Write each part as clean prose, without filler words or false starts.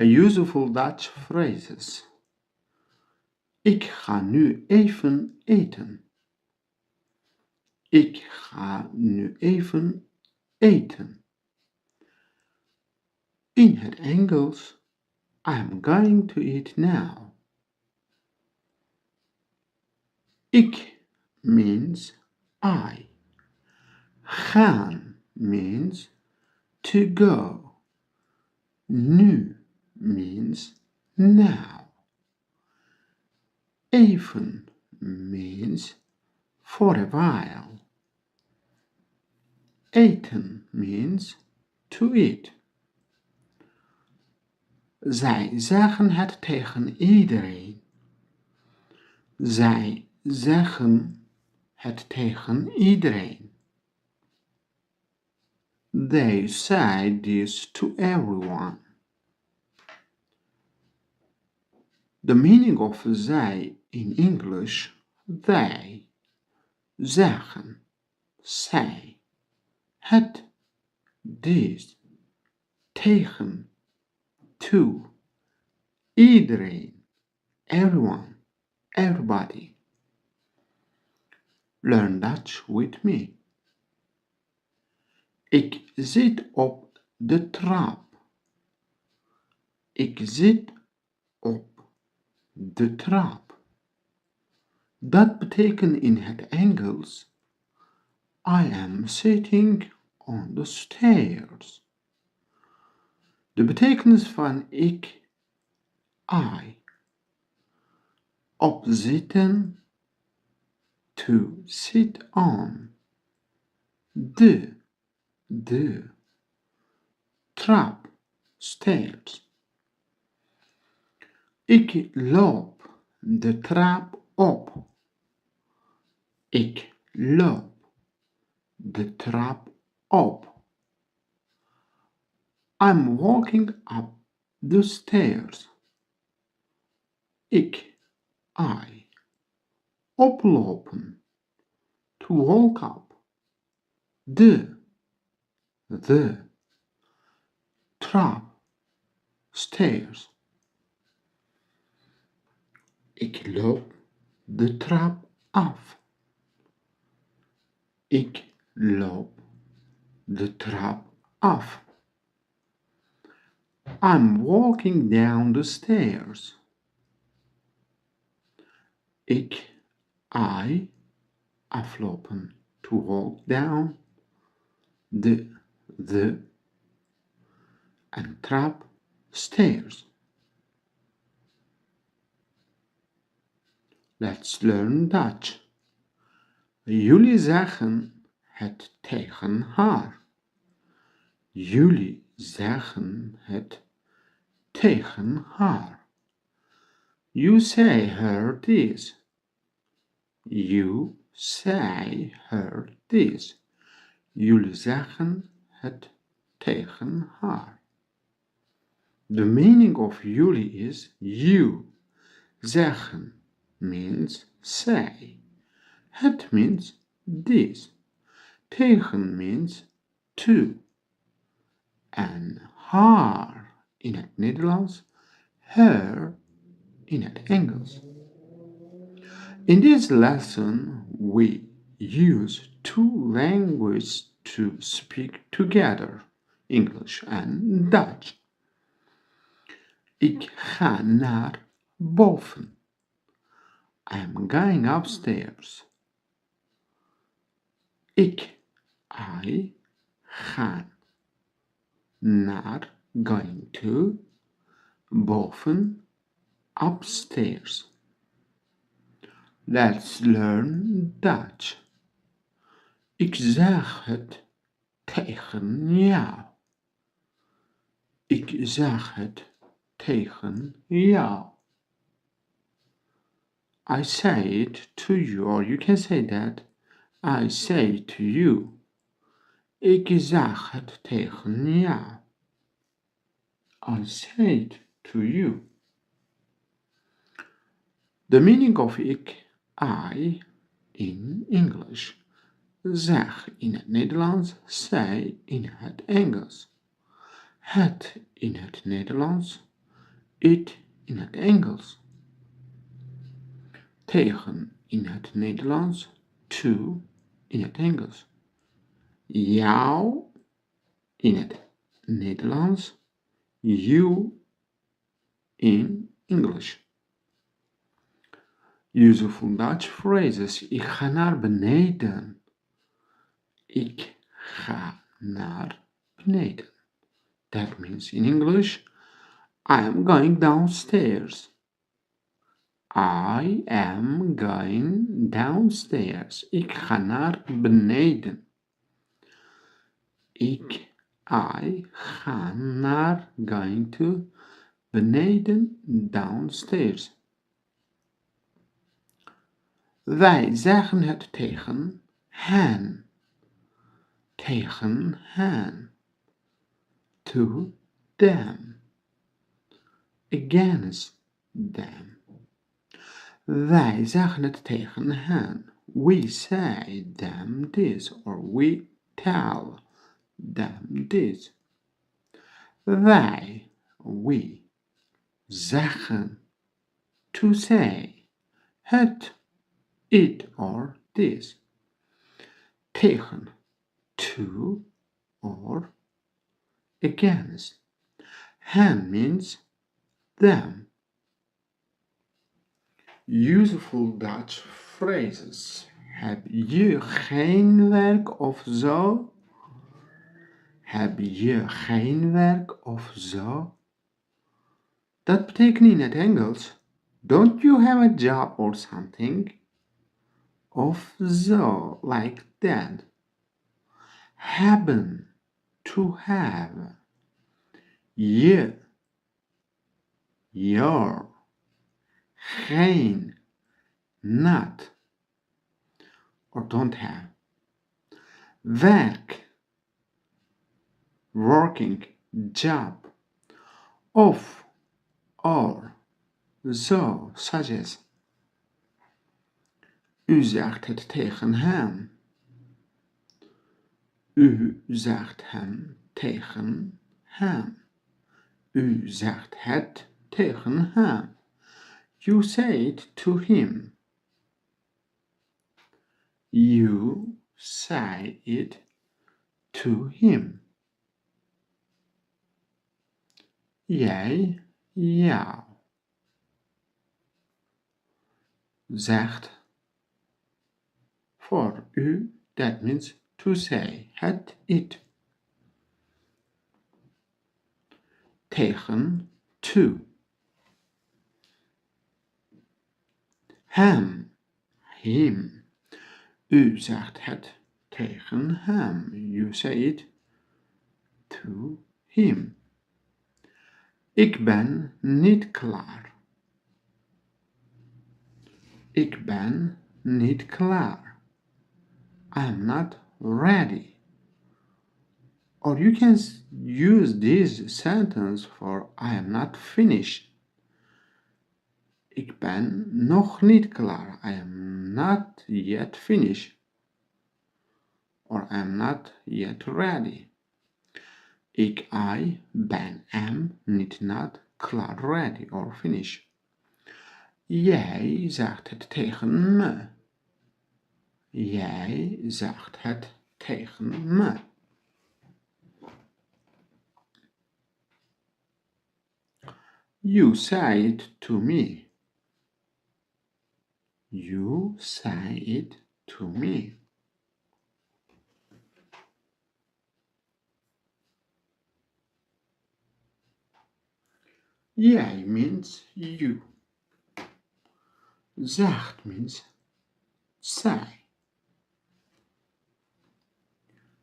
Useful Dutch phrases. Ik ga nu even eten. Ik ga nu even eten. In het Engels, I'm going to eat now. Ik means I. Gaan means to go. Nu means now. Even means for a while. Eten means to eat. Zij zeggen het tegen iedereen. Zij zeggen het tegen iedereen. They say this to everyone. The meaning of zij in English, they, zeggen, zij, het, this, tegen, to, iedereen, everyone, everybody. Learn Dutch with me. Ik zit op de trap. Ik zit op de trap. Dat betekent in het Engels I am sitting on the stairs. De betekenis van ik, I. Op zitten, to sit on. De trap, stairs. Ik loop de trap op. Ik loop de trap op. I'm walking up the stairs. Ik, I. Oplopen, to walk up. De trap, stairs. Ik loop de trap af. Ik loop de trap af. I'm walking down the stairs. Ik, I, aflopen, to walk down, de, en trap, stairs. Let's learn Dutch. Jullie zeggen het tegen haar. Jullie zeggen het tegen haar. You say her this. You say her this. Jullie zeggen het tegen haar. The meaning of jullie is you. Zeggen means say. Het means this. Tegen means to. En haar in het Nederlands, her in het Engels. In this lesson, we use two languages to speak together, English and Dutch. Ik ga naar boven. I'm going upstairs. I, gaan. Naar, going to. Boven, upstairs. Let's learn Dutch. Ik zeg het tegen jou. Ik zeg het tegen jou. I say it to you, or you can say that. I say it to you. Ik zeg het tegen jou. I say it to you. The meaning of ik, I, in English. Zeg in het Nederlands, zij in het Engels. Het in het Nederlands, it in het Engels. Tegen in het Nederlands. To in het Engels. Jou in het Nederlands. You in English. Useful Dutch phrases. Ik ga naar beneden. Ik ga naar beneden. That means in English, I am going downstairs. I am going downstairs. Ik ga naar beneden. I ga naar, going to, beneden, downstairs. Wij zeggen het tegen hen. Tegen hen. To them. Against them. Wij zeggen het tegen hen. We say them this, or we tell them this. Wij, we, zeggen, to say, het, it or this. Tegen, to or against. Hen means them. Useful Dutch phrases. Heb je geen werk of zo? Heb je geen werk of zo? Dat betekent in het Engels, don't you have a job or something? Of zo, like that. Hebben, to have. Je, your. Geen, not. Or don't have. Werk, working, job. Of, or, zo, such as. U zegt het tegen hem. U zegt hem tegen hem. U zegt het tegen hem. You say it to him. You say it to him. Jij, jou. Zegt voor u, that means to say, het, it. Tegen, to. Hem, him. U zegt het tegen hem. You say it to him. Ik ben niet klaar. Ik ben niet klaar. I'm not ready. Or you can use this sentence for I am not finished. Ik ben nog niet klaar. I am not yet finished. Or I am not yet ready. Ik, I, ben, am, niet, not, klaar, ready or finished. Jij zegt het tegen me. Jij zegt het tegen me. You say it to me. You say it to me. Jij means you. Zegt means say.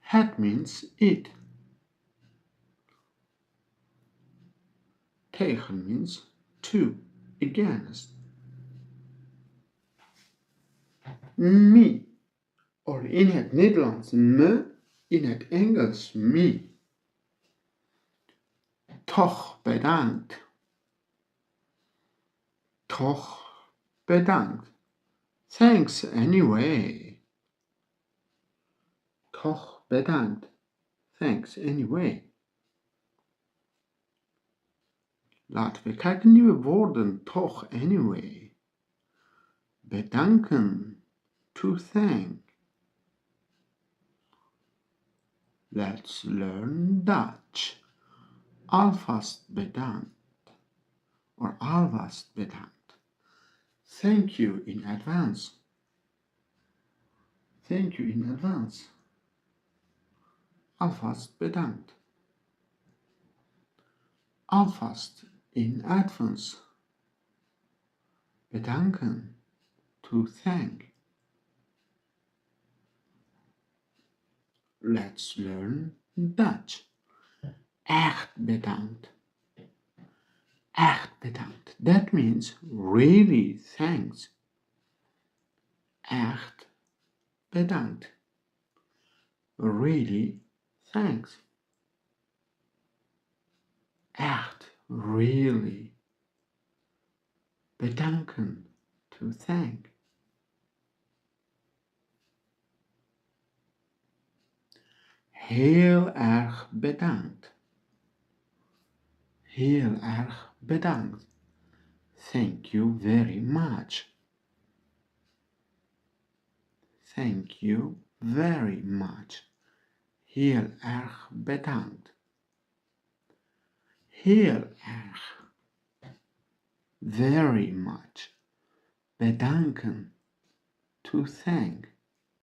Het means it. Tegen means to, against. Me, or in het Nederlands me, in het Engels me. Toch bedankt. Toch bedankt. Thanks anyway. Toch bedankt. Thanks anyway. Laten we kijken nieuwe woorden toch anyway. Bedanken. To thank. Let's learn Dutch. Alvast bedankt. Or alvast bedankt. Thank you in advance. Thank you in advance. Alvast bedankt. Alvast in advance. Bedanken. To thank. Let's learn Dutch. Echt bedankt. Echt bedankt. That means really thanks. Echt bedankt. Really thanks. Echt, really. Bedanken. To thank. Heel erg bedankt. Heel erg bedankt. Thank you very much. Thank you very much. Heel erg bedankt. Heel erg. Very much. Bedanken. To thank.